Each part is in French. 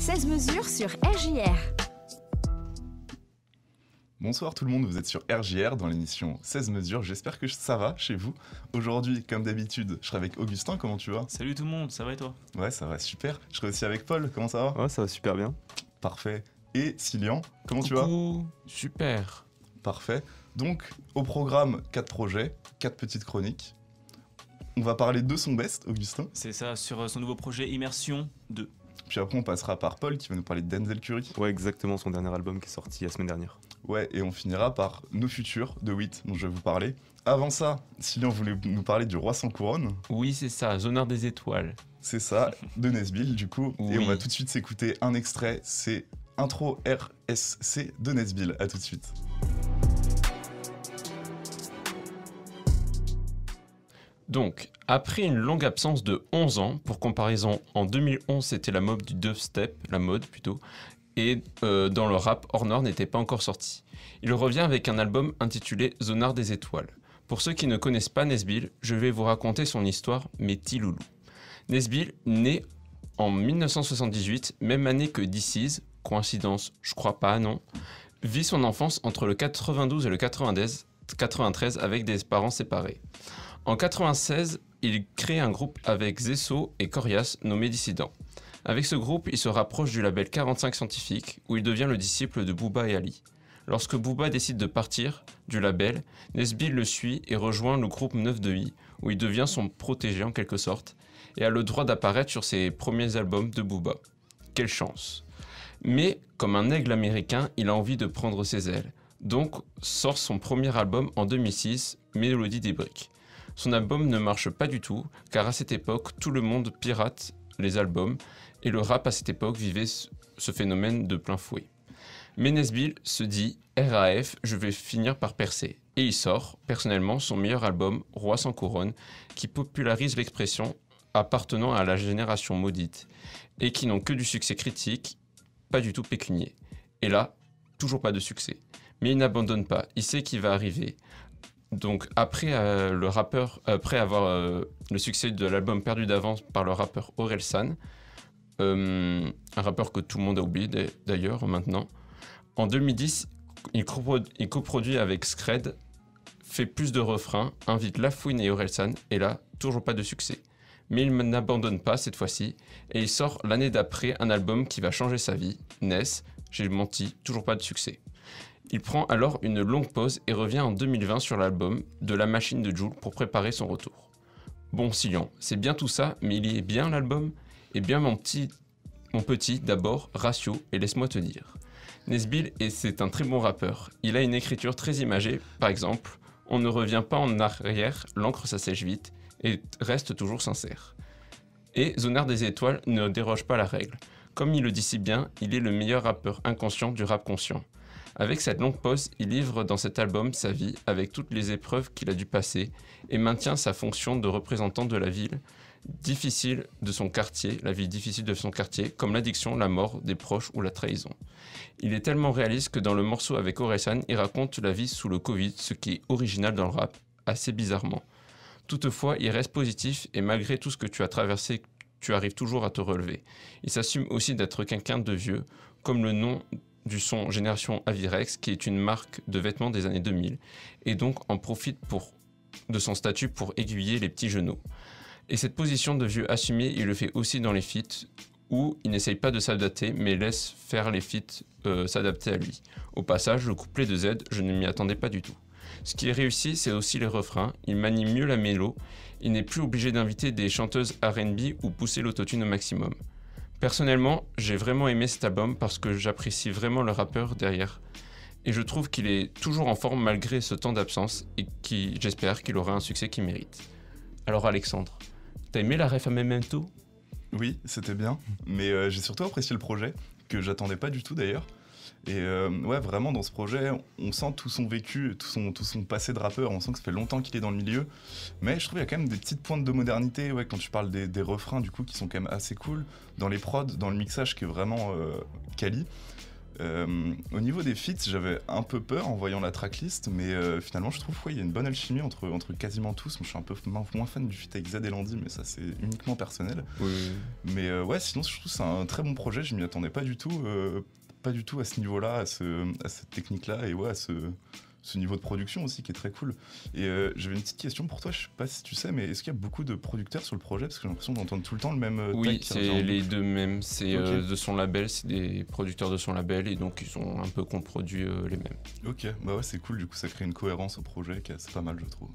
16 mesures sur RJR. Bonsoir tout le monde, vous êtes sur RJR dans l'émission 16 mesures, j'espère que ça va chez vous. Aujourd'hui, comme d'habitude, je serai avec Augustin, comment tu vas ? Salut tout le monde, ça va et toi ? Ouais, ça va super. Je serai aussi avec Paul, comment ça va ? Ouais, ça va super bien. Parfait. Et Cillian, comment tu vas ? Coucou, super. Parfait. Donc, au programme, 4 projets, 4 petites chroniques. On va parler de son best, Augustin. C'est ça, sur son nouveau projet Immersion 2. Puis après, on passera par Paul qui va nous parler de Denzel Curry. Ouais, exactement, son dernier album qui est sorti la semaine dernière. Ouais, et on finira par Nos Futurs de Witt, dont je vais vous parler. Avant ça, Cillian voulait nous parler du Roi sans couronne. Oui, c'est ça, Zonard des étoiles. C'est ça, de Nesbill, du coup. Oui. Et on va tout de suite s'écouter un extrait. C'est Intro RSC de Nesbill. À tout de suite. Donc, après une longue absence de 11 ans, pour comparaison, en 2011 c'était la mode du dubstep, et dans le rap, Horner n'était pas encore sorti. Il revient avec un album intitulé Zonard des étoiles. Pour ceux qui ne connaissent pas Nesbill, je vais vous raconter son histoire, mes petits loulous. Nesbill, né en 1978, même année que DC's, coïncidence, je crois pas, non, vit son enfance entre le 92 et le 93 avec des parents séparés. En 96, il crée un groupe avec Zesso et Corias nommé Dissident. Avec ce groupe, il se rapproche du label 45 Scientifique, où il devient le disciple de Booba et Ali. Lorsque Booba décide de partir du label, Nesbill le suit et rejoint le groupe 9 de I, où il devient son protégé en quelque sorte, et a le droit d'apparaître sur ses premiers albums de Booba. Quelle chance! Mais, comme un aigle américain, il a envie de prendre ses ailes. Donc, sort son premier album en 2006, Mélodie des briques. Son album ne marche pas du tout, car à cette époque, tout le monde pirate les albums, et le rap à cette époque vivait ce phénomène de plein fouet. Mais Nesbill se dit « RAF, je vais finir par percer ». Et il sort, personnellement, son meilleur album, Roi sans couronne, qui popularise l'expression appartenant à la génération maudite, et qui n'ont que du succès critique, pas du tout pécunier. Et là, toujours pas de succès. Mais il n'abandonne pas, il sait qu'il va arriver. Donc après avoir le succès de l'album Perdu d'avance par le rappeur Orelsan, un rappeur que tout le monde a oublié d'ailleurs maintenant, en 2010, il coproduit avec Scred, fait plus de refrains, invite Lafouine et Orelsan, et là, toujours pas de succès. Mais il n'abandonne pas cette fois-ci, et il sort l'année d'après un album qui va changer sa vie, Ness, j'ai menti, toujours pas de succès. Il prend alors une longue pause et revient en 2020 sur l'album de La Machine de Jul pour préparer son retour. Bon Cillian, c'est bien tout ça, mais il y est bien l'album ? Eh bien mon petit, d'abord, ratio, et laisse-moi te dire. Nesbill, c'est un très bon rappeur. Il a une écriture très imagée, par exemple, on ne revient pas en arrière, l'encre ça sèche vite, et reste toujours sincère. Et Zonard des étoiles ne déroge pas à la règle. Comme il le dit si bien, il est le meilleur rappeur inconscient du rap conscient. Avec cette longue pause, il livre dans cet album sa vie avec toutes les épreuves qu'il a dû passer et maintient sa fonction de représentant de la ville difficile de son quartier, comme l'addiction, la mort des proches ou la trahison. Il est tellement réaliste que dans le morceau avec Orelsan, il raconte la vie sous le Covid, ce qui est original dans le rap, assez bizarrement. Toutefois, il reste positif et malgré tout ce que tu as traversé, tu arrives toujours à te relever. Il s'assume aussi d'être quelqu'un de vieux, comme le nom du son Génération Avirex, qui est une marque de vêtements des années 2000, et donc en profite de son statut pour aiguiller les petits genoux. Et cette position de vieux assumé, il le fait aussi dans les feats, où il n'essaye pas de s'adapter, mais laisse faire les feats s'adapter à lui. Au passage, le couplet de Z, je ne m'y attendais pas du tout. Ce qui est réussi, c'est aussi les refrains, il manie mieux la mélo, il n'est plus obligé d'inviter des chanteuses R&B ou pousser l'autotune au maximum. Personnellement, j'ai vraiment aimé cet album parce que j'apprécie vraiment le rappeur derrière. Et je trouve qu'il est toujours en forme malgré ce temps d'absence et j'espère qu'il aura un succès qu'il mérite. Alors Alexandre, t'as aimé la ref à Memento ? Oui, c'était bien, mais j'ai surtout apprécié le projet, que j'attendais pas du tout d'ailleurs. Et ouais, vraiment dans ce projet, on sent tout son vécu, tout son passé de rappeur, on sent que ça fait longtemps qu'il est dans le milieu. Mais je trouve qu'il y a quand même des petites pointes de modernité, ouais, quand tu parles des refrains du coup qui sont quand même assez cool, dans les prods, dans le mixage qui est vraiment quali. Au niveau des feats, j'avais un peu peur en voyant la tracklist, mais finalement je trouve qu'il y a une bonne alchimie entre quasiment tous. Moi, je suis un peu moins fan du feat avec Z et Landy, mais ça c'est uniquement personnel. Oui. Mais ouais, sinon je trouve que c'est un très bon projet, je m'y attendais pas du tout à ce niveau-là, à cette technique-là, et ouais, à ce niveau de production aussi qui est très cool. Et j'avais une petite question pour toi, je sais pas si tu sais, mais est-ce qu'il y a beaucoup de producteurs sur le projet? Parce que j'ai l'impression d'entendre tout le temps le même Oui, tech qui c'est revient en les boucle. deux mêmes. C'est Ok. de son label, c'est des producteurs de son label et donc ils ont un peu coproduit les mêmes. Ok, bah ouais, c'est cool, du coup ça crée une cohérence au projet qui est assez pas mal, je trouve.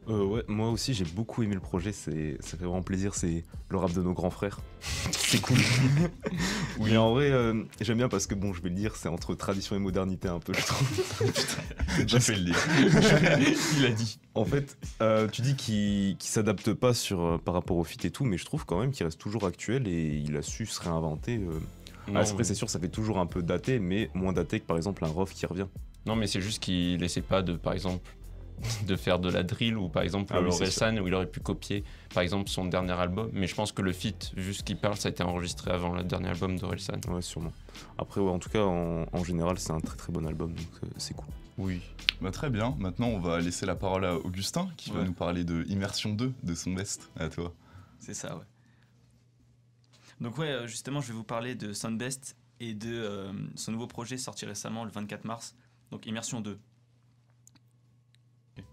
Ouais, moi aussi j'ai beaucoup aimé le projet, ça fait vraiment plaisir, c'est le rap de nos grands frères. C'est cool. Oui. Mais en vrai, j'aime bien parce que bon, je vais le dire, c'est entre tradition et modernité un peu, je trouve. J'ai déjà fait le lire. Il a dit. En fait, tu dis qu'il s'adapte pas par rapport au feat et tout, mais je trouve quand même qu'il reste toujours actuel et il a su se réinventer. Après, c'est sûr, ça fait toujours un peu daté, mais moins daté que par exemple un Rof qui revient. Non, mais c'est juste qu'il essaie pas de, par exemple, de faire de la drill ou par exemple Ah oui, Orelsan où il aurait pu copier par exemple son dernier album. Mais je pense que le feat, vu ce qu'il parle, ça a été enregistré avant le dernier album d'Orelsan. Ouais, sûrement. Après, ouais, en tout cas, en général, c'est un très très bon album, donc c'est cool. Oui. Bah, très bien, maintenant on va laisser la parole à Augustin qui va Ouais. nous parler de Immersion 2 de son best. À toi. C'est ça, ouais. Donc ouais, justement, je vais vous parler de Soundbest et de son nouveau projet sorti récemment le 24 mars, donc Immersion 2. Ok.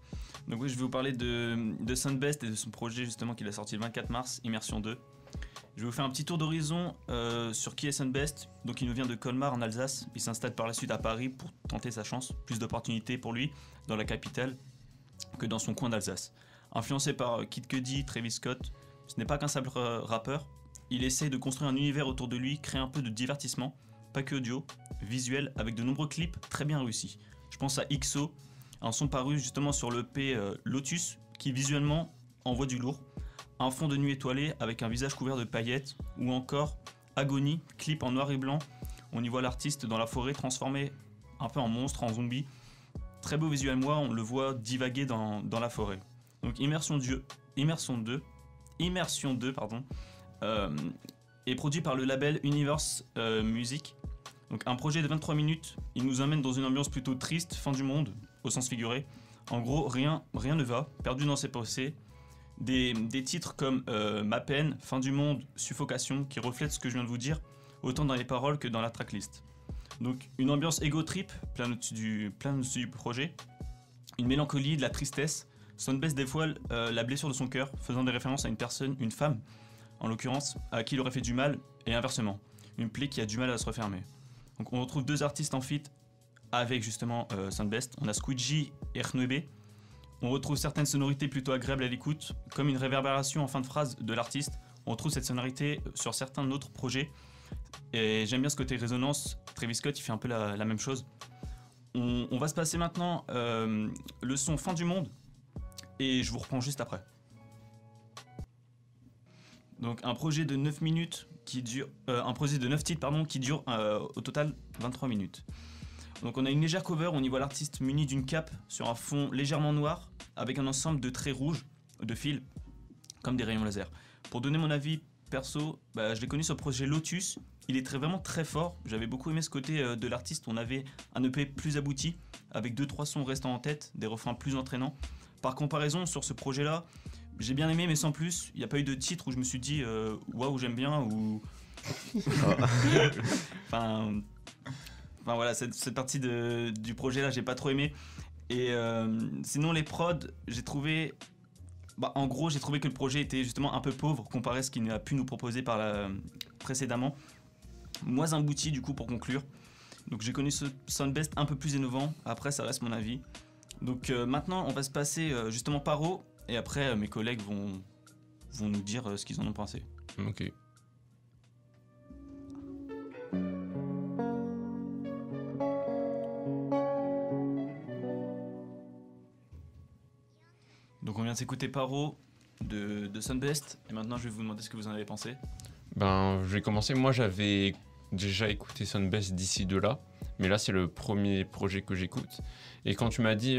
Donc oui, je vais vous parler de Soundbest et de son projet justement qu'il a sorti le 24 mars, Immersion 2. Je vais vous faire un petit tour d'horizon sur qui est Soundbest. Donc il nous vient de Colmar en Alsace, il s'installe par la suite à Paris pour tenter sa chance, plus d'opportunités pour lui dans la capitale que dans son coin d'Alsace. Influencé par Kid Cudi, Travis Scott, ce n'est pas qu'un simple rappeur, il essaie de construire un univers autour de lui, créer un peu de divertissement, pas que audio, visuel, avec de nombreux clips très bien réussis. Je pense à XO, un son paru justement sur l'EP Lotus, qui visuellement envoie du lourd, un fond de nuit étoilé avec un visage couvert de paillettes, ou encore Agony, clip en noir et blanc, on y voit l'artiste dans la forêt transformé un peu en monstre, en zombie. Très beau visuellement, on le voit divaguer dans la forêt. Donc Immersion 2, est produit par le label Universe Music. Donc un projet de 23 minutes, il nous emmène dans une ambiance plutôt triste, fin du monde, au sens figuré. En gros, rien ne va, perdu dans ses pensées. Des titres comme Ma peine, Fin du monde, Suffocation, qui reflètent ce que je viens de vous dire, autant dans les paroles que dans la tracklist. Donc une ambiance ego trip, plein au-dessus du projet, une mélancolie, de la tristesse. Soundbest dévoile la blessure de son cœur, faisant des références à une personne, une femme, en l'occurrence, à qui il aurait fait du mal, et inversement, une plaie qui a du mal à se refermer. Donc on retrouve deux artistes en feat avec justement Soundbest. On a Squidgy et Rnwebe. On retrouve certaines sonorités plutôt agréables à l'écoute, comme une réverbération en fin de phrase de l'artiste. On retrouve cette sonorité sur certains autres projets. Et j'aime bien ce côté résonance. Travis Scott, il fait un peu la même chose. On va se passer maintenant le son Fin du monde. Et je vous reprends juste après. Donc un projet de 9 minutes qui dure... un projet de 9 titres pardon, qui dure au total 23 minutes. Donc on a une légère cover, on y voit l'artiste muni d'une cape sur un fond légèrement noir avec un ensemble de traits rouges, de fils, comme des rayons laser. Pour donner mon avis perso, je l'ai connu sur le projet Lotus, il est vraiment très fort. J'avais beaucoup aimé ce côté de l'artiste, on avait un EP plus abouti, avec 2-3 sons restant en tête, des refrains plus entraînants. Par comparaison, sur ce projet-là, j'ai bien aimé mais sans plus, il n'y a pas eu de titre où je me suis dit waouh j'aime bien ou... Enfin voilà, cette partie du projet là j'ai pas trop aimé. Et sinon les prods, j'ai trouvé... en gros j'ai trouvé que le projet était justement un peu pauvre comparé à ce qu'il a pu nous proposer précédemment. Moins abouti du coup pour conclure. Donc j'ai connu ce Soundbest un peu plus innovant, après ça reste mon avis. Donc maintenant on va se passer justement Paro et après mes collègues vont nous dire ce qu'ils en ont pensé. Ok. Donc on vient de s'écouter Paro de Soundbest et maintenant je vais vous demander ce que vous en avez pensé. Je vais commencer. Moi, j'avais déjà écouté Soundbest d'ici de là, mais là, c'est le premier projet que j'écoute. Et quand tu m'as dit,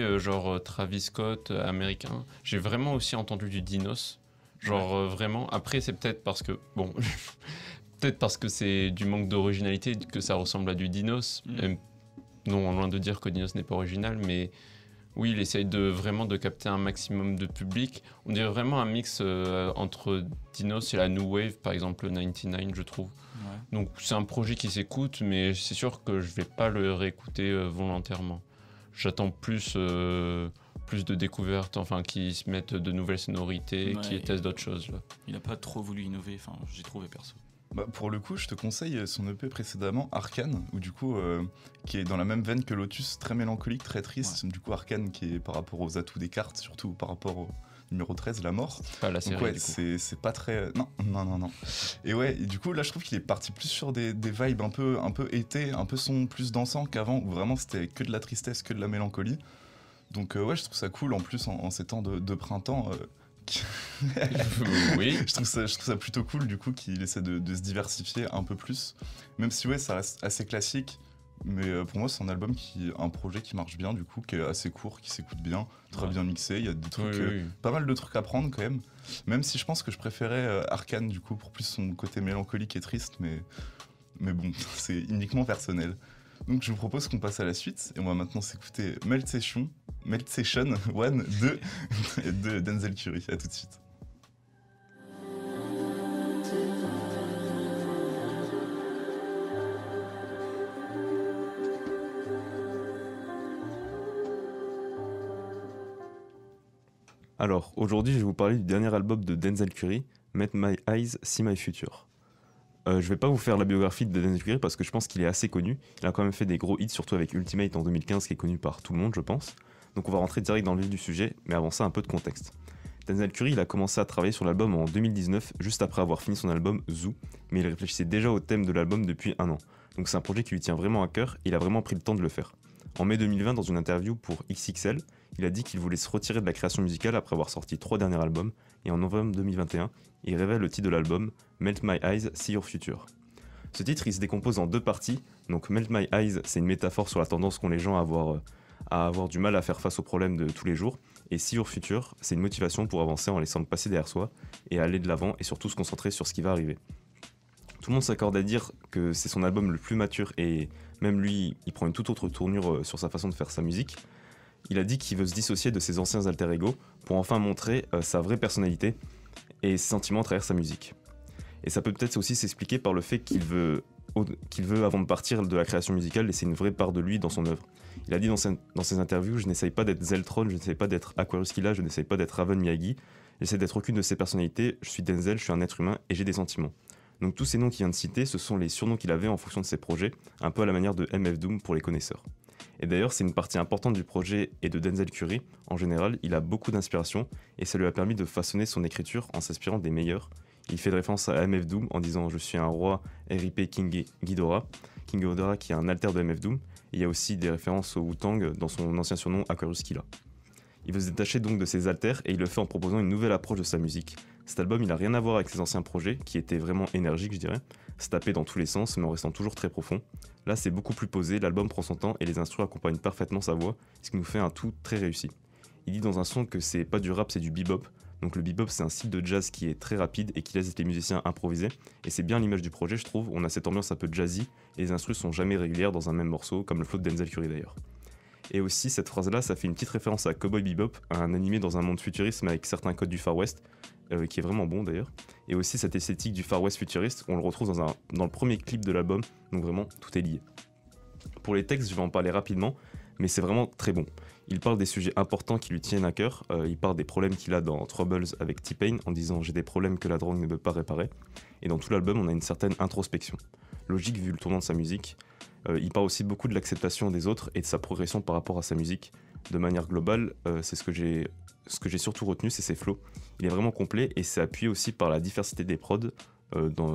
Travis Scott, américain, j'ai vraiment aussi entendu du Dinos. Vraiment. Après, c'est peut-être parce que, bon, peut-être parce que c'est du manque d'originalité que ça ressemble à du Dinos. Non, loin de dire que Dinos n'est pas original, mais oui, il essaye vraiment de capter un maximum de public. On dirait vraiment un mix entre Dinos et la New Wave, par exemple le 99, je trouve. Ouais. Donc c'est un projet qui s'écoute, mais c'est sûr que je vais pas le réécouter volontairement. J'attends plus de découvertes, enfin qui se mettent de nouvelles sonorités, qui testent d'autres choses. Là. Il n'a pas trop voulu innover, enfin j'ai trouvé perso. Bah, pour le coup, je te conseille son EP précédemment, Arcane, où du coup, qui est dans la même veine que Lotus, très mélancolique, très triste. Ouais. Du coup, Arcane qui est par rapport aux atouts des cartes, surtout par rapport au numéro 13, la mort. Pas la série. Donc ouais, du coup. C'est pas très. Non. Et ouais, et du coup, là, je trouve qu'il est parti plus sur des vibes un peu été, un peu son plus dansant qu'avant, où vraiment c'était que de la tristesse, que de la mélancolie. Donc ouais, je trouve ça cool en plus en ces temps de printemps. Oui. je trouve ça plutôt cool du coup qu'il essaie de se diversifier un peu plus, même si ouais ça reste assez classique, mais pour moi c'est un projet qui marche bien du coup, qui est assez court, qui s'écoute bien, très bien mixé, il y a des trucs, pas mal de trucs à prendre quand même si je pense que je préférais Arcane du coup pour plus son côté mélancolique et triste, mais bon c'est uniquement personnel. Donc je vous propose qu'on passe à la suite et on va maintenant s'écouter Melt Session 1 de Denzel Curry. À tout de suite. Alors, aujourd'hui, je vais vous parler du dernier album de Denzel Curry, Met My Eyes, See My Future. Je vais pas vous faire la biographie de Denzel Curry parce que je pense qu'il est assez connu. Il a quand même fait des gros hits, surtout avec Ultimate en 2015, qui est connu par tout le monde, je pense. Donc on va rentrer direct dans le vif du sujet, mais avant ça, un peu de contexte. Denzel Curry, il a commencé à travailler sur l'album en 2019, juste après avoir fini son album Zoo, mais il réfléchissait déjà au thème de l'album depuis 1 an. Donc c'est un projet qui lui tient vraiment à cœur, et il a vraiment pris le temps de le faire. En mai 2020, dans une interview pour XXL, il a dit qu'il voulait se retirer de la création musicale après avoir sorti 3 derniers albums, et en novembre 2021, il révèle le titre de l'album, Melt My Eyes, See Your Future. Ce titre, il se décompose en 2 parties, donc Melt My Eyes, c'est une métaphore sur la tendance qu'ont les gens à avoir du mal à faire face aux problèmes de tous les jours, et See Your Future, c'est une motivation pour avancer en laissant le passé derrière soi, et aller de l'avant, et surtout se concentrer sur ce qui va arriver. Tout le monde s'accorde à dire que c'est son album le plus mature, et même lui, il prend une toute autre tournure sur sa façon de faire sa musique. Il a dit qu'il veut se dissocier de ses anciens alter ego pour enfin montrer sa vraie personnalité et ses sentiments à travers sa musique. Et ça peut peut-être aussi s'expliquer par le fait qu'il veut, avant de partir de la création musicale, laisser une vraie part de lui dans son œuvre. Il a dit dans ses interviews, je n'essaye pas d'être Zeltron, je n'essaye pas d'être Aquarius Killa, je n'essaye pas d'être Raven Miyagi, j'essaie d'être aucune de ces personnalités, je suis Denzel, je suis un être humain et j'ai des sentiments. Donc tous ces noms qu'il vient de citer, ce sont les surnoms qu'il avait en fonction de ses projets, un peu à la manière de MF Doom pour les connaisseurs. Et d'ailleurs, c'est une partie importante du projet et de Denzel Curry. En général, il a beaucoup d'inspiration et ça lui a permis de façonner son écriture en s'inspirant des meilleurs. Il fait de référence à MF Doom en disant « Je suis un roi RIP King Ghidorah », qui est un alter de MF Doom. Et il y a aussi des références au Wu-Tang dans son ancien surnom Aquarius Killa. Il veut se détacher donc de ses alters et il le fait en proposant une nouvelle approche de sa musique. Cet album, il n'a rien à voir avec ses anciens projets, qui étaient vraiment énergiques, je dirais, se taper dans tous les sens, mais en restant toujours très profond. Là, c'est beaucoup plus posé, l'album prend son temps et les instruments accompagnent parfaitement sa voix, ce qui nous fait un tout très réussi. Il dit dans un son que c'est pas du rap, c'est du bebop. Donc le bebop, c'est un style de jazz qui est très rapide et qui laisse les musiciens improviser. Et c'est bien l'image du projet, je trouve. On a cette ambiance un peu jazzy et les instrus sont jamais régulières dans un même morceau, comme le flow de Denzel Curry d'ailleurs. Et aussi, cette phrase-là, ça fait une petite référence à Cowboy Bebop, un animé dans un monde futuriste mais avec certains codes du Far West, qui est vraiment bon d'ailleurs. Et aussi cette esthétique du Far West futuriste, on le retrouve dans le premier clip de l'album, donc vraiment, tout est lié. Pour les textes, je vais en parler rapidement, mais c'est vraiment très bon. Il parle des sujets importants qui lui tiennent à cœur, il parle des problèmes qu'il a dans Troubles avec T-Pain, en disant « j'ai des problèmes que la drogue ne peut pas réparer ». Et dans tout l'album, on a une certaine introspection. Logique vu le tournant de sa musique. Il parle aussi beaucoup de l'acceptation des autres et de sa progression par rapport à sa musique. De manière globale, c'est ce que j'ai surtout retenu, c'est ses flows. Il est vraiment complet et c'est appuyé aussi par la diversité des prods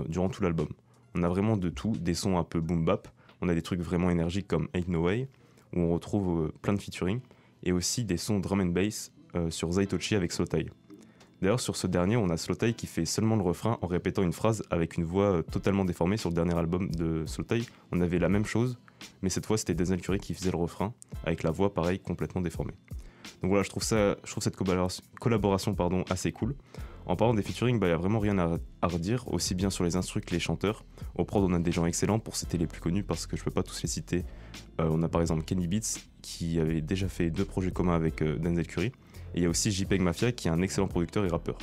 durant tout l'album. On a vraiment de tout, des sons un peu boom bap, on a des trucs vraiment énergiques comme Ain't No Way, où on retrouve plein de featuring, et aussi des sons drum and bass sur Zaitochi avec Slowthai. D'ailleurs, sur ce dernier, on a Slowthai qui fait seulement le refrain en répétant une phrase avec une voix totalement déformée. Sur le dernier album de Slowthai, on avait la même chose, mais cette fois c'était Denzel Curry qui faisait le refrain, avec la voix pareil complètement déformée. Donc voilà, je trouve cette collaboration assez cool. En parlant des featuring, il y a vraiment rien à redire, aussi bien sur les instrus que les chanteurs. Au prod, on a des gens excellents, pour citer les plus connus, parce que je peux pas tous les citer. On a par exemple Kenny Beats, qui avait déjà fait 2 projets communs avec Denzel Curry. Et il y a aussi JPEG Mafia, qui est un excellent producteur et rappeur.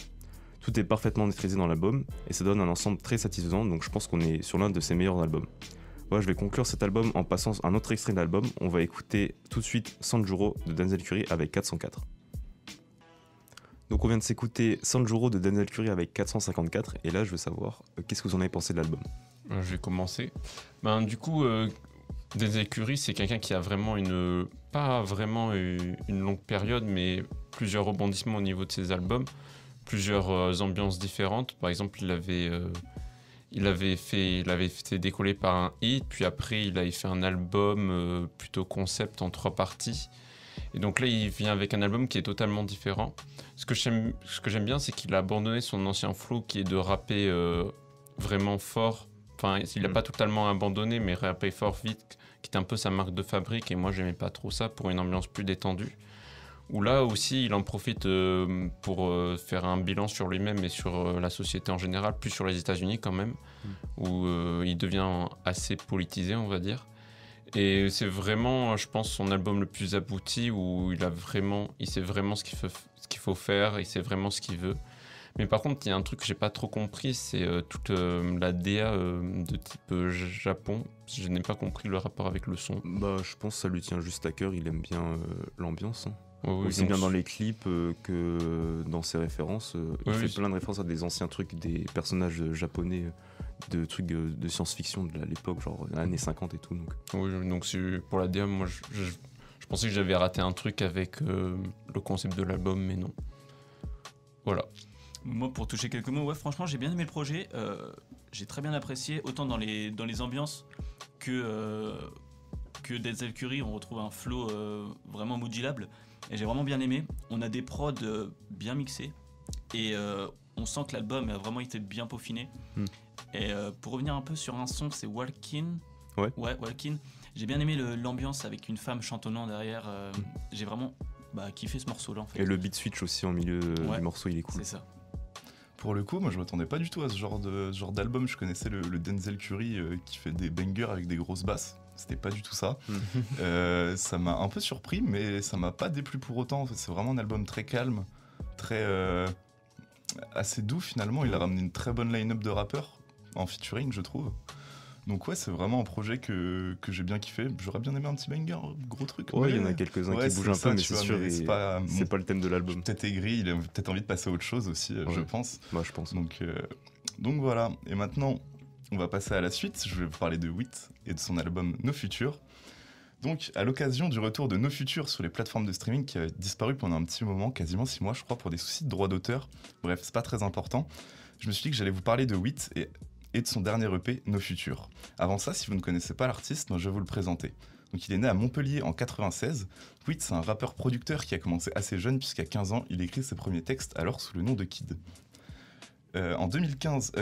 Tout est parfaitement maîtrisé dans l'album, et ça donne un ensemble très satisfaisant, donc je pense qu'on est sur l'un de ses meilleurs albums. Voilà, je vais conclure cet album en passant un autre extrait d'album. On va écouter tout de suite Sanjuro de Denzel Curry avec 404. Donc on vient de s'écouter Sanjuro de Denzel Curry avec 454, et là je veux savoir, qu'est-ce que vous en avez pensé de l'album ? Je vais commencer. Du coup, Denzel Curry, c'est quelqu'un qui a vraiment pas vraiment une longue période, mais plusieurs rebondissements au niveau de ses albums, plusieurs ambiances différentes. Par exemple, il avait fait décoller par un hit, puis après il avait fait un album plutôt concept en 3 parties. Et donc là, il vient avec un album qui est totalement différent. Ce que j'aime bien, c'est qu'il a abandonné son ancien flow qui est de rapper vraiment fort. Enfin, il n'a pas totalement abandonné, mais rapper fort vite, qui est un peu sa marque de fabrique. Et moi, j'aimais pas trop ça pour une ambiance plus détendue. Où là aussi, il en profite pour faire un bilan sur lui-même et sur la société en général, plus sur les États-Unis quand même, où il devient assez politisé, on va dire. Et c'est vraiment, je pense, son album le plus abouti, où il sait vraiment ce qu'il faut faire, il sait vraiment ce qu'il veut. Mais par contre, il y a un truc que j'ai pas trop compris, c'est toute la DA de type Japon. Je n'ai pas compris le rapport avec le son. Je pense que ça lui tient juste à cœur, il aime bien l'ambiance. Oui, aussi bien dans les clips que dans ses références. Il fait plein de références à des anciens trucs, des personnages japonais, de trucs de science-fiction de l'époque, genre années 50 et tout. Donc. Oui, donc pour la DA, moi je pensais que j'avais raté un truc avec le concept de l'album, mais non. Voilà. Moi, pour toucher quelques mots, ouais, franchement, j'ai bien aimé le projet. J'ai très bien apprécié, autant dans les ambiances que Denzel Curry, on retrouve un flow vraiment modulable. Et j'ai vraiment bien aimé. On a des prods bien mixés. Et on sent que l'album a vraiment été bien peaufiné. Et pour revenir un peu sur un son, c'est Walkin. Ouais, Walkin. J'ai bien aimé l'ambiance avec une femme chantonnant derrière. J'ai vraiment kiffé ce morceau-là, en fait. Et le beat switch aussi en milieu du morceau, il est cool. C'est ça. Pour le coup, moi je m'attendais pas du tout à ce genre d'album. Je connaissais le Denzel Curry qui fait des bangers avec des grosses basses. C'était pas du tout ça. Ça m'a un peu surpris, mais ça m'a pas déplu pour autant. En fait, c'est vraiment un album très calme, très assez doux finalement. Il a ramené une très bonne line-up de rappeurs en featuring, je trouve. Donc ouais, c'est vraiment un projet que j'ai bien kiffé. J'aurais bien aimé un petit banger, gros truc. Ouais, il y en a quelques-uns qui bougent un peu, mais c'est sûr, c'est pas le thème de l'album. Peut-être aigri, il a peut-être envie de passer à autre chose aussi, je pense. Moi, je pense. Donc voilà. Et maintenant, on va passer à la suite. Je vais vous parler de Wit et de son album No Future. Donc, à l'occasion du retour de No Future sur les plateformes de streaming qui a disparu pendant un petit moment, quasiment 6 mois, je crois, pour des soucis de droit d'auteur. Bref, c'est pas très important. Je me suis dit que j'allais vous parler de Wit et de son dernier EP, No Future. Avant ça, si vous ne connaissez pas l'artiste, je vais vous le présenter. Donc, il est né à Montpellier en 96. Wit, c'est un rappeur-producteur qui a commencé assez jeune, puisqu'à 15 ans, il écrit ses premiers textes, alors sous le nom de Kid. En 2015,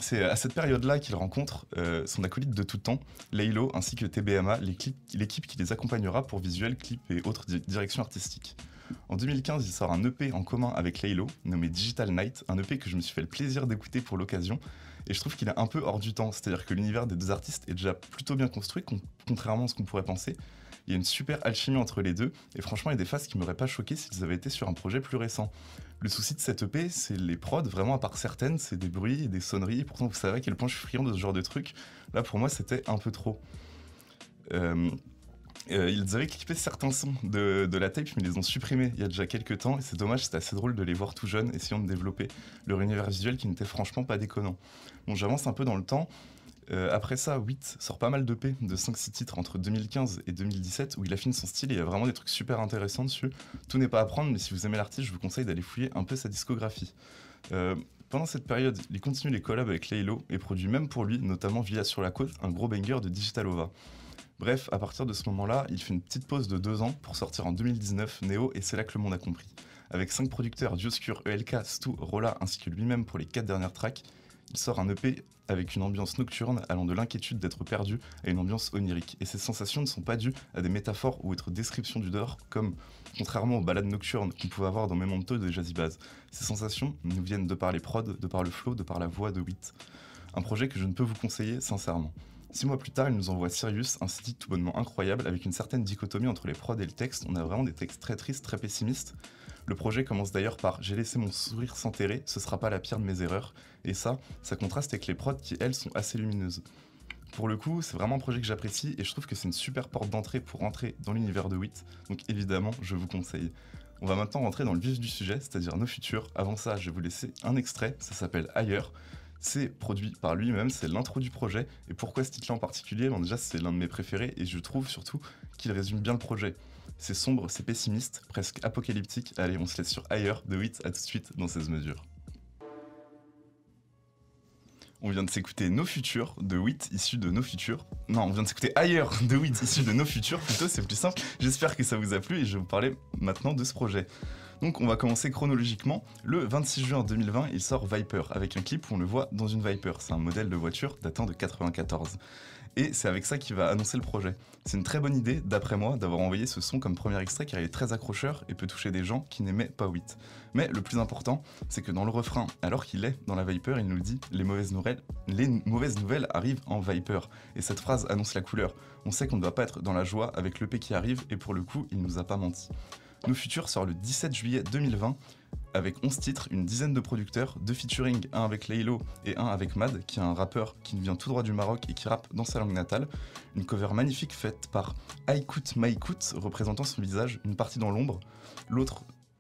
c'est à cette période-là qu'il rencontre son acolyte de tout temps, Laylo, ainsi que TBMA, l'équipe qui les accompagnera pour visuels, clips et autres directions artistiques. En 2015, il sort un EP en commun avec Laylo, nommé Digital Night, un EP que je me suis fait le plaisir d'écouter pour l'occasion, et je trouve qu'il est un peu hors du temps, c'est-à-dire que l'univers des deux artistes est déjà plutôt bien construit, contrairement à ce qu'on pourrait penser. Il y a une super alchimie entre les deux, et franchement, il y a des phases qui m'auraient pas choqué s'ils avaient été sur un projet plus récent. Le souci de cette EP, c'est les prods, vraiment à part certaines, c'est des bruits et des sonneries, et pourtant vous savez à quel point je suis friand de ce genre de truc. Là, pour moi, c'était un peu trop. Ils avaient clippé certains sons de la tape, mais ils les ont supprimés il y a déjà quelques temps, et c'est dommage, c'était assez drôle de les voir tout jeunes, essayant de développer leur univers visuel qui n'était franchement pas déconnant. Bon, j'avance un peu dans le temps. Après ça, Wit sort pas mal d'EP de 5-6 titres entre 2015 et 2017 où il affine son style et il y a vraiment des trucs super intéressants dessus. Tout n'est pas à prendre, mais si vous aimez l'artiste, je vous conseille d'aller fouiller un peu sa discographie. Pendant cette période, il continue les collabs avec Laylo et produit même pour lui, notamment Villa sur la côte, un gros banger de Digitalova. Bref, à partir de ce moment-là, il fait une petite pause de 2 ans pour sortir en 2019 Neo et c'est là que le monde a compris. Avec 5 producteurs, Dioscure, ELK, Stu, Rolla ainsi que lui-même pour les 4 dernières tracks, il sort un EP avec une ambiance nocturne allant de l'inquiétude d'être perdu à une ambiance onirique. Et ces sensations ne sont pas dues à des métaphores ou autres descriptions du dehors, comme contrairement aux balades nocturnes qu'on pouvait avoir dans Memento de Jazzy Bass. Ces sensations nous viennent de par les prods, de par le flow, de par la voix de Witt. Un projet que je ne peux vous conseiller sincèrement. 6 mois plus tard, il nous envoie Sirius, un CD tout bonnement incroyable, avec une certaine dichotomie entre les prods et le texte. On a vraiment des textes très tristes, très pessimistes. Le projet commence d'ailleurs par « J'ai laissé mon sourire s'enterrer, ce sera pas la pire de mes erreurs ». Et ça contraste avec les prods qui, elles, sont assez lumineuses. Pour le coup, c'est vraiment un projet que j'apprécie et je trouve que c'est une super porte d'entrée pour rentrer dans l'univers de Witt. Donc évidemment, je vous conseille. On va maintenant rentrer dans le vif du sujet, c'est-à-dire nos futurs. Avant ça, je vais vous laisser un extrait, ça s'appelle « Ailleurs ». C'est produit par lui-même, c'est l'intro du projet. Et pourquoi ce titre-là en particulier? Bon, déjà, c'est l'un de mes préférés et je trouve surtout qu'il résume bien le projet. C'est sombre, c'est pessimiste, presque apocalyptique. Allez, on se laisse sur Ailleurs de Witt, à tout de suite dans 16 mesures. On vient de s'écouter Nos Futurs de Witt, issu de Nos Futurs. Non, on vient de s'écouter Ailleurs de Witt, issu de Nos Futurs. Plutôt, c'est plus simple. J'espère que ça vous a plu et je vais vous parler maintenant de ce projet. Donc on va commencer chronologiquement. Le 26 juin 2020, il sort Viper, avec un clip où on le voit dans une Viper. C'est un modèle de voiture datant de 94. Et c'est avec ça qu'il va annoncer le projet. C'est une très bonne idée, d'après moi, d'avoir envoyé ce son comme premier extrait car il est très accrocheur et peut toucher des gens qui n'aimaient pas Witt. Mais le plus important, c'est que dans le refrain, alors qu'il est dans la Viper, il nous le dit, les mauvaises nouvelles arrivent en Viper. Et cette phrase annonce la couleur. On sait qu'on ne doit pas être dans la joie avec l'EP qui arrive et pour le coup, il nous a pas menti. Nos Futurs sort le 17 juillet 2020 avec 11 titres, une dizaine de producteurs, 2 featuring, un avec Laylo et un avec Mad, qui est un rappeur qui nous vient tout droit du Maroc et qui rappe dans sa langue natale. Une cover magnifique faite par Aïkout Maïkout, représentant son visage, une partie dans l'ombre,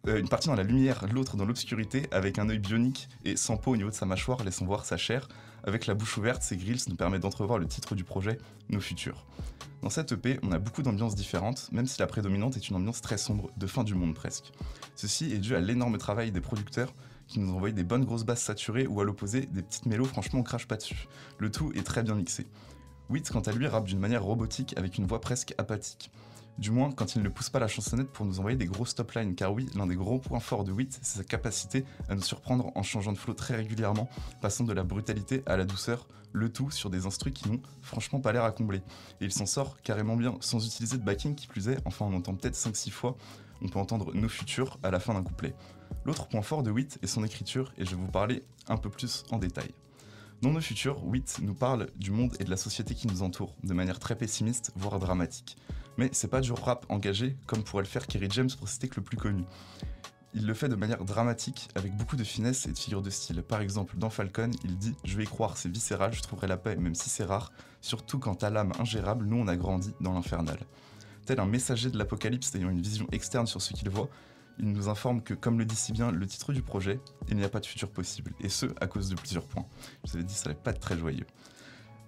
une partie dans la lumière, l'autre dans l'obscurité, avec un œil bionique et sans peau au niveau de sa mâchoire, laissant voir sa chair. Avec la bouche ouverte, ses grilles nous permettent d'entrevoir le titre du projet, Nos Futurs. Dans cette EP, on a beaucoup d'ambiances différentes, même si la prédominante est une ambiance très sombre, de fin du monde presque. Ceci est dû à l'énorme travail des producteurs qui nous ont envoyé des bonnes grosses basses saturées ou à l'opposé, des petites mélos, franchement on crache pas dessus. Le tout est très bien mixé. Witt, quant à lui, rappe d'une manière robotique avec une voix presque apathique. Du moins, quand il ne pousse pas la chansonnette pour nous envoyer des grosses top lines, car oui, l'un des gros points forts de Witt, c'est sa capacité à nous surprendre en changeant de flow très régulièrement, passant de la brutalité à la douceur, le tout sur des instrus qui n'ont franchement pas l'air à combler. Et il s'en sort carrément bien, sans utiliser de backing qui plus est, enfin on entend peut-être 5-6 fois, on peut entendre Nos Futurs à la fin d'un couplet. L'autre point fort de Witt est son écriture, et je vais vous parler un peu plus en détail. Dans Nos Futurs, Witt nous parle du monde et de la société qui nous entoure, de manière très pessimiste, voire dramatique. Mais c'est pas du rap engagé, comme pourrait le faire Kerry James pour citer que le plus connu. Il le fait de manière dramatique, avec beaucoup de finesse et de figures de style. Par exemple, dans Falcon, il dit « Je vais y croire, c'est viscéral, je trouverai la paix, même si c'est rare. Surtout quand t'as l'âme ingérable, nous on a grandi dans l'infernal. » Tel un messager de l'apocalypse ayant une vision externe sur ce qu'il voit, il nous informe que, comme le dit si bien le titre du projet, il n'y a pas de futur possible, et ce, à cause de plusieurs points. Je vous avais dit, ça n'allait pas être très joyeux.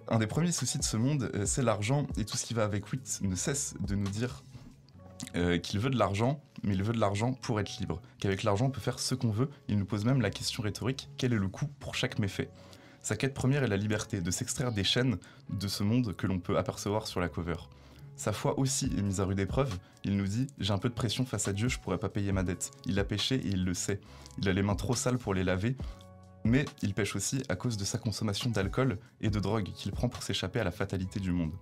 Un des premiers soucis de ce monde, c'est l'argent, et tout ce qui va avec Witt ne cesse de nous dire qu'il veut de l'argent, mais il veut de l'argent pour être libre. Qu'avec l'argent, on peut faire ce qu'on veut. Il nous pose même la question rhétorique, quel est le coût pour chaque méfait? Sa quête première est la liberté, de s'extraire des chaînes de ce monde que l'on peut apercevoir sur la cover. Sa foi aussi est mise à rude épreuve. Il nous dit « J'ai un peu de pression face à Dieu, je pourrais pas payer ma dette. » Il a péché et il le sait. Il a les mains trop sales pour les laver. Mais il pêche aussi à cause de sa consommation d'alcool et de drogue qu'il prend pour s'échapper à la fatalité du monde.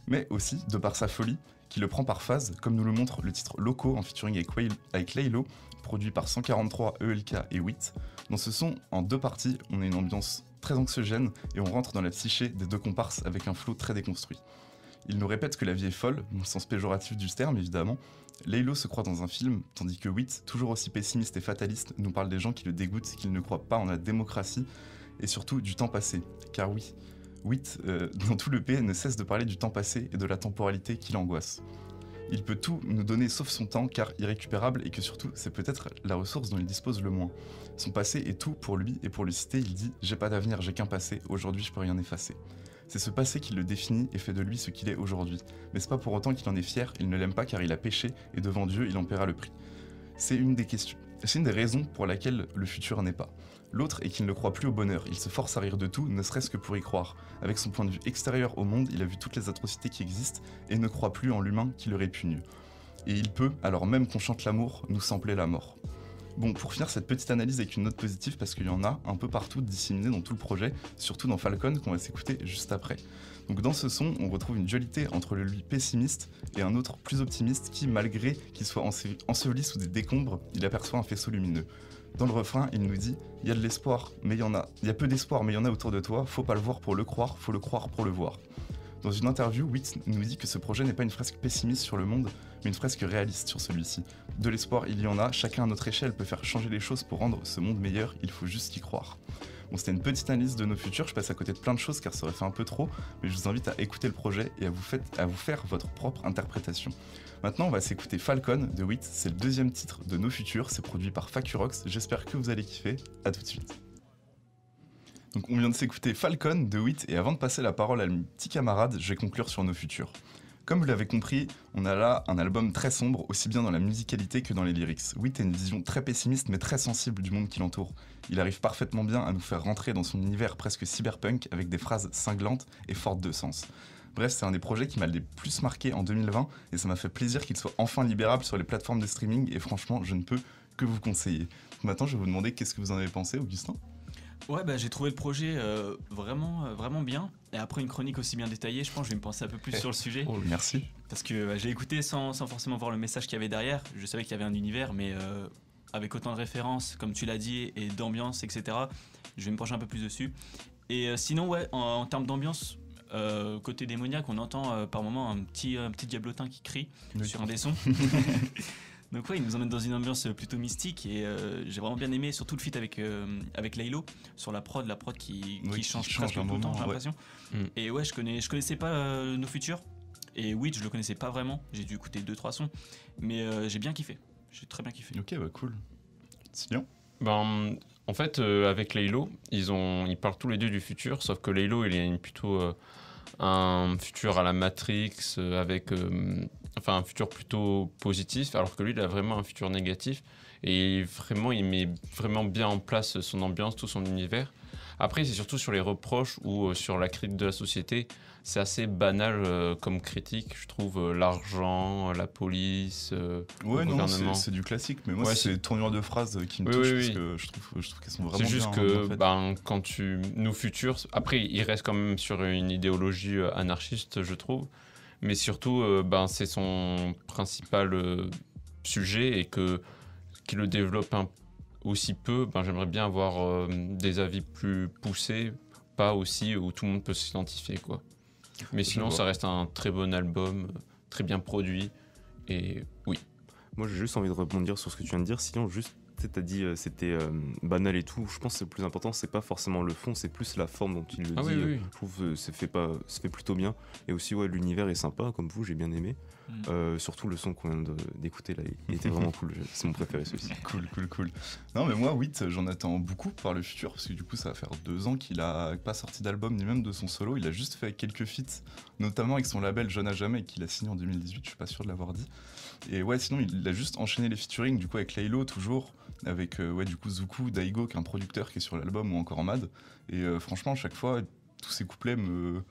Mais aussi de par sa folie, qui le prend par phase, comme nous le montre le titre Loco en featuring avec Laylo, produit par 143, ELK et Witt. Dans ce son, en 2 parties, on a une ambiance très anxiogène et on rentre dans la psyché des 2 comparses avec un flow très déconstruit. Il nous répète que la vie est folle, dans le sens péjoratif du terme évidemment. Laylo se croit dans un film, tandis que Witt, toujours aussi pessimiste et fataliste, nous parle des gens qui le dégoûtent, qu'ils ne croient pas en la démocratie, et surtout du temps passé. Car oui, Witt, dans tout le l'EP, ne cesse de parler du temps passé et de la temporalité qui l'angoisse. Il peut tout nous donner sauf son temps, car irrécupérable, et que surtout, c'est peut-être la ressource dont il dispose le moins. Son passé est tout pour lui, et pour le citer, il dit « J'ai pas d'avenir, j'ai qu'un passé, aujourd'hui je peux rien effacer ». C'est ce passé qui le définit et fait de lui ce qu'il est aujourd'hui. Mais c'est pas pour autant qu'il en est fier, il ne l'aime pas car il a péché, et devant Dieu, il en paiera le prix. C'est une des raisons pour laquelle le futur n'est pas. L'autre est qu'il ne croit plus au bonheur, il se force à rire de tout, ne serait-ce que pour y croire. Avec son point de vue extérieur au monde, il a vu toutes les atrocités qui existent, et ne croit plus en l'humain qui le répugne. Et il peut, alors même qu'on chante l'amour, nous sampler la mort. Bon, pour finir cette petite analyse avec une note positive, parce qu'il y en a un peu partout disséminés dans tout le projet, surtout dans Falcon qu'on va s'écouter juste après. Donc dans ce son, on retrouve une dualité entre le lui pessimiste et un autre plus optimiste qui, malgré qu'il soit enseveli sous des décombres, il aperçoit un faisceau lumineux. Dans le refrain, il nous dit « Il y a de l'espoir, mais il y a peu d'espoir, mais il y en a autour de toi, faut pas le voir pour le croire, faut le croire pour le voir. » Dans une interview, Witt nous dit que ce projet n'est pas une fresque pessimiste sur le monde, mais une fresque réaliste sur celui-ci. De l'espoir, il y en a, chacun à notre échelle peut faire changer les choses pour rendre ce monde meilleur, il faut juste y croire. Bon, c'était une petite analyse de nos futurs, je passe à côté de plein de choses car ça aurait fait un peu trop, mais je vous invite à écouter le projet et à vous faire votre propre interprétation. Maintenant, on va s'écouter Falcon de Witt, c'est le deuxième titre de nos futurs, c'est produit par Facurox, j'espère que vous allez kiffer, à tout de suite. Donc on vient de s'écouter Falcon de Witt et avant de passer la parole à mes petits camarades, je vais conclure sur nos futurs. Comme vous l'avez compris, on a là un album très sombre, aussi bien dans la musicalité que dans les lyrics. Witt a une vision très pessimiste mais très sensible du monde qui l'entoure. Il arrive parfaitement bien à nous faire rentrer dans son univers presque cyberpunk avec des phrases cinglantes et fortes de sens. Bref, c'est un des projets qui m'a le plus marqué en 2020 et ça m'a fait plaisir qu'il soit enfin libérable sur les plateformes de streaming et franchement, je ne peux que vous conseiller. Donc maintenant, je vais vous demander qu'est-ce que vous en avez pensé, Augustin ? Ouais, bah, j'ai trouvé le projet vraiment bien. Et après une chronique aussi bien détaillée, je pense que je vais me penser un peu plus sur le sujet. Oh, merci. Parce que j'ai écouté sans forcément voir le message qu'il y avait derrière. Je savais qu'il y avait un univers, mais avec autant de références, comme tu l'as dit, et d'ambiance, etc., je vais me pencher un peu plus dessus. Et sinon, ouais, en termes d'ambiance, côté démoniaque, on entend par moment un petit diablotin qui crie sur un des sons. Donc ouais, il nous emmène dans une ambiance plutôt mystique et j'ai vraiment bien aimé, surtout le feat avec Laylo sur la prod qui change presque tout le temps, j'ai l'impression. Et ouais, je connaissais pas nos futurs et Witt, je le connaissais pas vraiment. J'ai dû écouter 2-3 sons, mais j'ai bien kiffé. J'ai très bien kiffé. Ok, bah cool. Sillon ? Ben, en fait, avec Laylo, ils parlent tous les deux du futur, sauf que Laylo, il a plutôt un futur à la Matrix, avec un futur plutôt positif, alors que lui, il a vraiment un futur négatif. Et vraiment, il met vraiment bien en place son ambiance, tout son univers. Après, c'est surtout sur les reproches ou sur la critique de la société. C'est assez banal comme critique, je trouve. L'argent, la police, le gouvernement. C'est du classique, mais moi, Ouais, c'est les tournures de phrases qui me touchent parce que je trouve qu'elles sont vraiment bien. C'est juste que quand nos futurs... Après, il reste quand même sur une idéologie anarchiste, je trouve. Mais surtout, c'est son principal sujet et qu'il le développe aussi peu. J'aimerais bien avoir des avis plus poussés, pas aussi où tout le monde peut s'identifier, quoi. Mais sinon, ça reste un très bon album, très bien produit. Et oui. Moi, j'ai juste envie de rebondir sur ce que tu viens de dire. Sinon, juste, tu as dit c'était banal et tout. Je pense que le plus important, c'est pas forcément le fond, c'est plus la forme dont il le dit. Oui. Je trouve que ça fait plutôt bien. Et aussi, ouais, l'univers est sympa, comme vous, j'ai bien aimé. Surtout le son qu'on vient d'écouter là, il était vraiment cool. C'est mon préféré, celui-ci. Cool. Non, mais moi, Witt, j'en attends beaucoup par le futur, parce que du coup, ça va faire 2 ans qu'il a pas sorti d'album ni même de son solo. Il a juste fait quelques feats, notamment avec son label Jeune à Jamais, qu'il a signé en 2018. Je suis pas sûr de l'avoir dit. Et ouais, sinon, il a juste enchaîné les featuring, du coup, avec Laylo, toujours, avec du coup Zuku, Daigo, qui est un producteur qui est sur l'album, ou encore Mad. Et franchement, à chaque fois, tous ces couplets me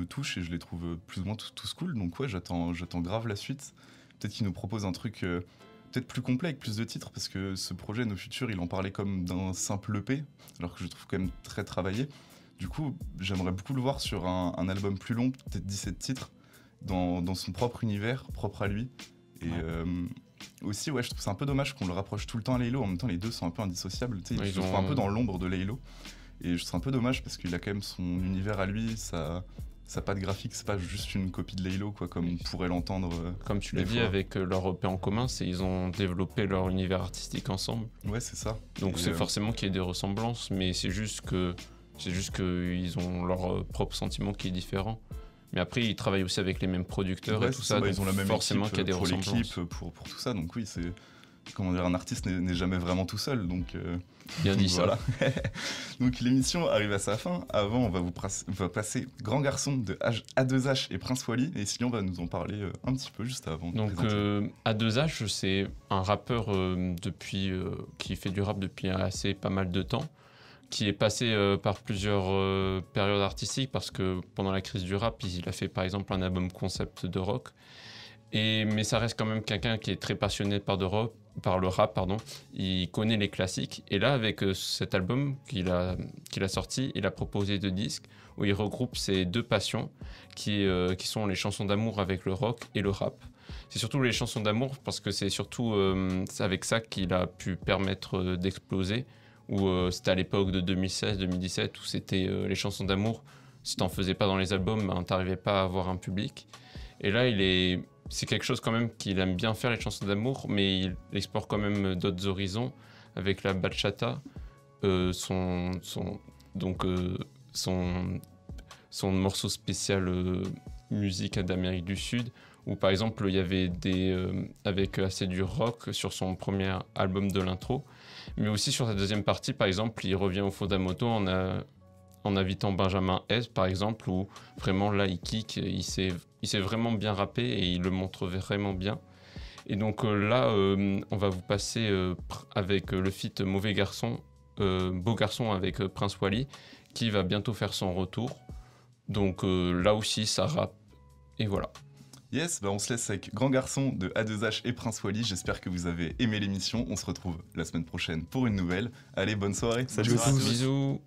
touchent et je les trouve plus ou moins tous cool. Donc ouais, j'attends grave la suite. Peut-être qu'il nous propose un truc peut-être plus complet avec plus de titres, parce que ce projet Nos Futurs, il en parlait comme d'un simple EP, alors que je le trouve quand même très travaillé. Du coup, j'aimerais beaucoup le voir sur un album plus long, peut-être 17 titres, dans son propre univers, propre à lui. Et aussi, ouais, je trouve c'est un peu dommage qu'on le rapproche tout le temps à Laylo. En même temps, les deux sont un peu indissociables. Je le trouve un peu dans l'ombre de Laylo. Et je trouve un peu dommage parce qu'il a quand même son univers à lui, sa patte graphique, c'est pas juste une copie de Laylo, quoi, comme on pourrait l'entendre. Comme tu l'as dit, avec leur EP en commun, ils ont développé leur univers artistique ensemble. Ouais, c'est ça. Donc c'est forcément qu'il y ait des ressemblances, mais c'est juste qu'ils ont leur propre sentiment qui est différent. Mais après, ils travaillent aussi avec les mêmes producteurs et tout ça, donc ils ont la même forcément qu'il y a des ressemblances. L'équipe pour tout ça, donc oui, c'est... Comment dire, un artiste n'est jamais vraiment tout seul, donc... Bien dit voilà. Donc l'émission arrive à sa fin. Avant, on va passer Grand Garçon de A2H et Prince Wally, et Sillon va nous en parler un petit peu juste avant. Donc A2H, c'est un rappeur qui fait du rap depuis pas mal de temps, qui est passé par plusieurs périodes artistiques, parce que pendant la crise du rap, il a fait par exemple un album concept de rock. Mais ça reste quand même quelqu'un qui est très passionné par par le rap, pardon, il connaît les classiques. Et là, avec cet album qu'il a sorti, il a proposé 2 disques où il regroupe ses 2 passions qui sont les chansons d'amour avec le rock et le rap. C'est surtout les chansons d'amour parce que c'est surtout c'est avec ça qu'il a pu permettre d'exploser. Où c'était à l'époque de 2016-2017 où c'était les chansons d'amour. Si t'en faisais pas dans les albums, ben, t'arrivais pas à avoir un public. Et là, c'est quelque chose quand même qu'il aime bien faire, les chansons d'amour, mais il explore quand même d'autres horizons avec la bachata, son morceau spécial musique d'Amérique du Sud, où par exemple il y avait avec assez du rock sur son premier album de l'intro, mais aussi sur sa deuxième partie, par exemple, il revient aux fondamentaux en invitant Benjamin S, par exemple, où vraiment là il kick, il sait vraiment bien rapper et il le montre vraiment bien. Et donc là, on va vous passer avec le feat Mauvais Garçon, Beau Garçon avec Prince Wally, qui va bientôt faire son retour. Donc là aussi, ça rappe. Et voilà. Yes, on se laisse avec Grand Garçon de A2H et Prince Wally. J'espère que vous avez aimé l'émission. On se retrouve la semaine prochaine pour une nouvelle. Allez, bonne soirée. Salut à tous. Bisous.